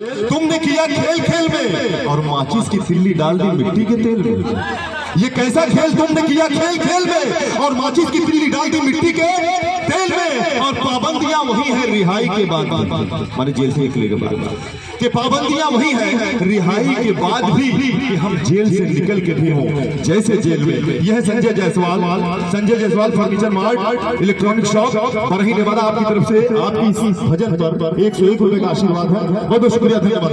तुमने किया खेल खेल में और माचिस की तिल्ली डाल दी मिट्टी के तेल में। ये कैसा खेल तुमने किया खेल खेल में और माचिस की तिल्ली डाल दी मिट्टी के तेल में। और पाबंदियां वही है रिहाई के बाद, माने जेल से निकले के बाद कि पाबंदियां वही है रिहाई के बाद भी कि हम जेल से निकल के भी हों जैसे जेल में। यह Sanjay Jaiswal furniture mart electronic shop बरही नेवादा आपकी तरफ से आपकी इस भजन पर 101 रुपए का आशीर्वाद है। बहुत बहुत शुक्रिया, धन्यवाद।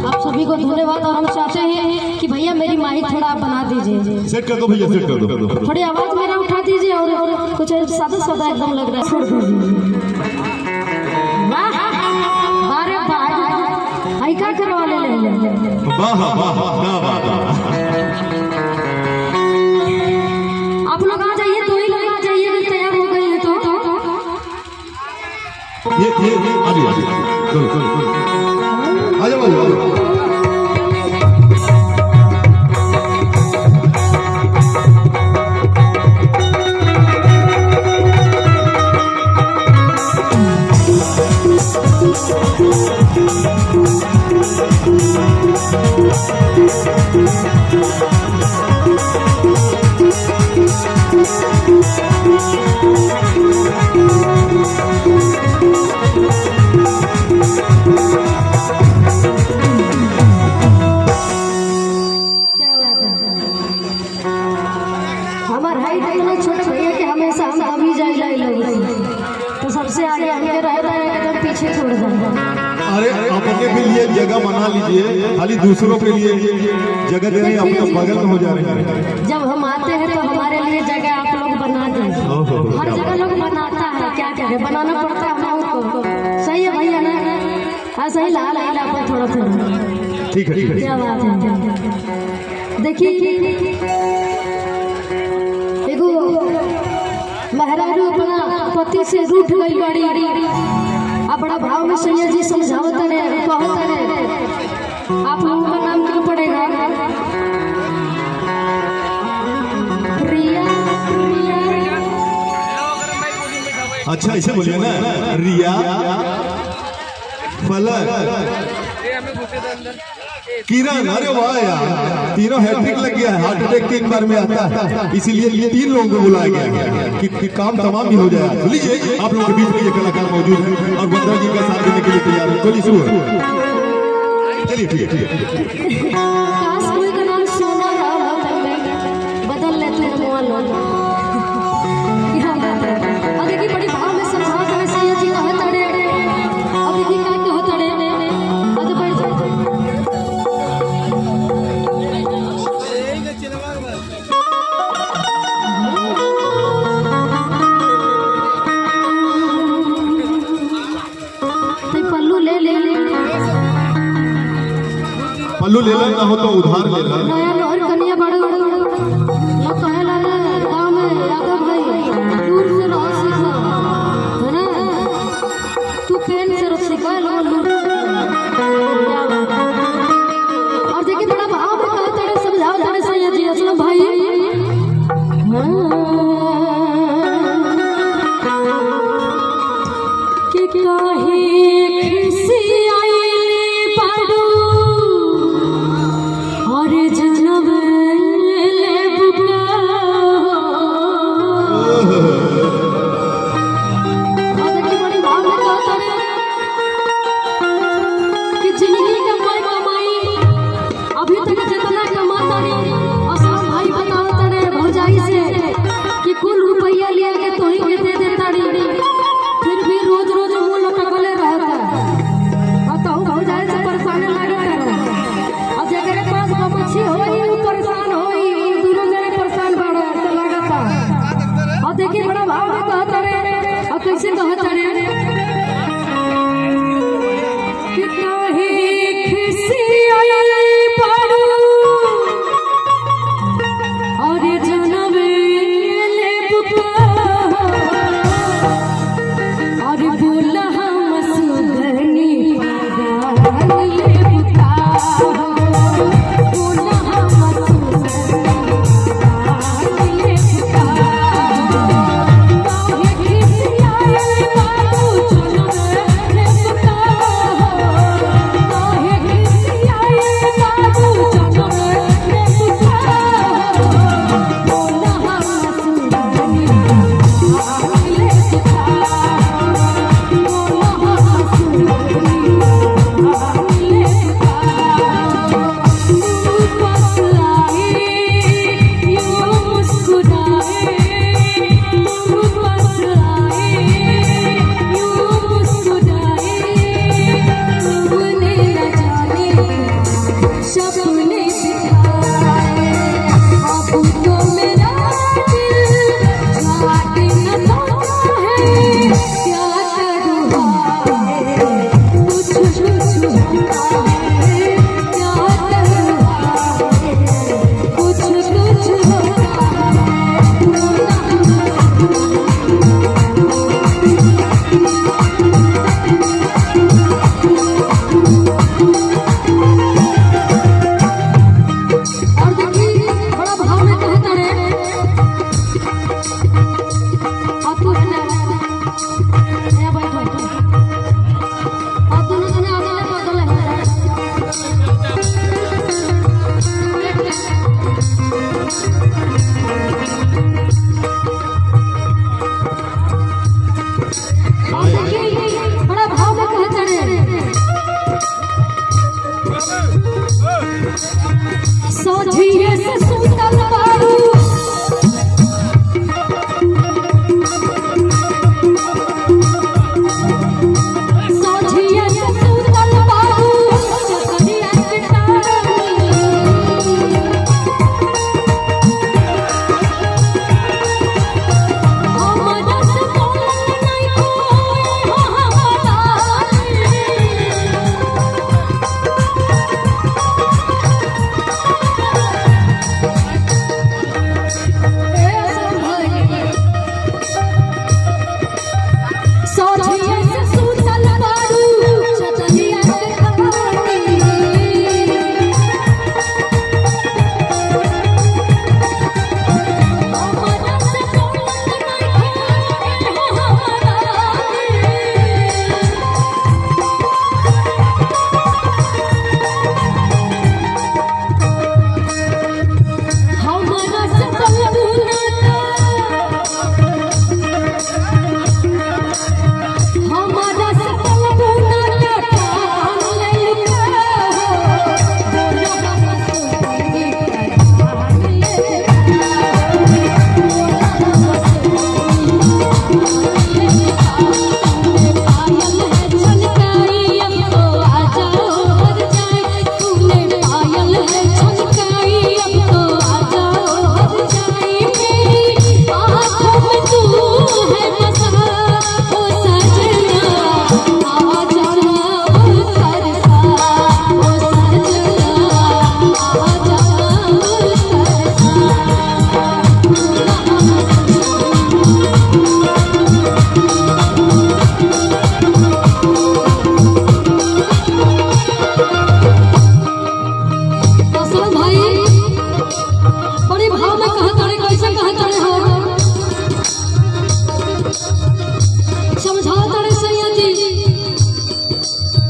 आप सभी को धन्यवाद। और हम चाहते हैं कि भैया मेरी माइक थोड़ा आप बना दीजिए। सेट कर दो भैया, सेट कर दो। थोड़ी आवाज मेरा उठा दीजिए और कुछ सादा सादा एकदम लग रहा है। छोड़ दीजिए। वाह बारे बार आई का करवा ले वाह वाह वाह। आप लोग आ जाइए, दो ही लोग आ जाइए, तैयार हो गए हैं तो ये आ जाओ। हमारे हाइट इतना छोटे भैया कि हमेशा हम अभी जाए लोग तो सबसे आगे हमके रहता है, एकदम पीछे छोड़ जाता। अरे अपने के लिए जगह बना लीजिए, खाली दूसरों के लिए जगह दे रहे हैं, अपने बगल में हो जा रहे हैं। जब हम आते हैं तो हमारे लिए जगह आप लोग बना दें। हर जगह लोग बनाता है, क्या करें, बनाना पड़ता है हम लोग को। सही है भैया ना? ऐसा ही लाल आइला पर थोड़ा थोड़ा। ठीक है, क्या बात है। देखिए मेहरारू अपना पति से रूठ गई बड़ी अब बड़ा भाव में सैया जी समझावत रहे, कहत रहे आप लोगों का नाम क्यों पड़ेगा? रिया। अच्छा ऐसे बोलिए ना, रिया फलक किरण। अरे वाह यार, तीनों हैट्रिक लग गया है। हार्ट अटैक 3 बार में आता है, इसीलिए 3 लोगों को बुलाया गया है कि काम तमाम भी हो जाए। लीजिए आप लोगों के बीच में ये कलाकार मौजूद है और वंदना जी का साथ देने के लिए तैयार है। चलिए शुरू है। चलिए ठीक है। काश कोई का नाम सोना बदल लेते हैं मोहल्ला। अब देखिए बड़ी भाव में समझावत है सैया जी कहत रहे। अब देखिए का कहत रहे अब बैठ जाओ। पल्लू ले लेना हो तो उधार ले लो। नया लोहर कन्या बड़े लोग कहे लगे गाँव में यादव भाई दूर से रहो सीखो है ना, तू पेन से सीखा लो। और देखिए बड़ा भाव में कहते हैं, समझाओ तेरे सैया जी असलम भाई। कि काहे खुशी आई पाडू और जनम ले बुका। और देखिए बड़ी भाव में कहता है कि जिंदगी का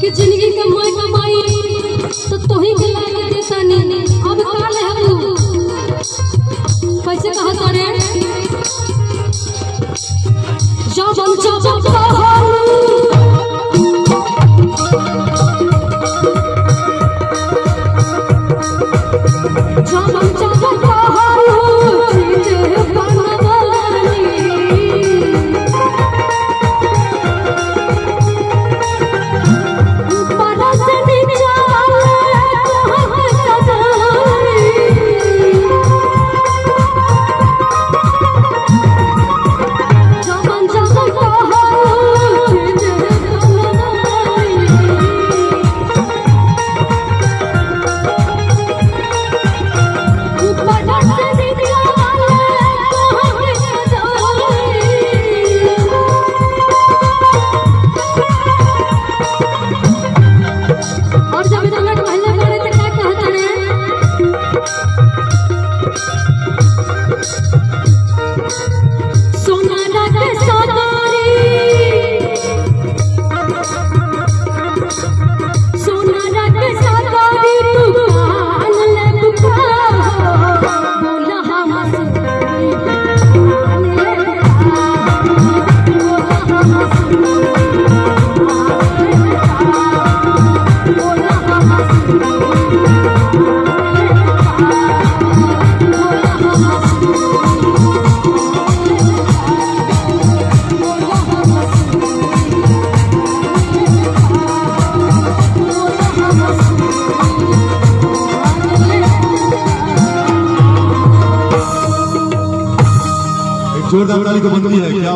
कि जिंदगी के मोय कमाई तो तोही के लागे देता नहीं अब काल है तू कैसे कहता रे जब हम जोरदार ताली को बंदी है क्या?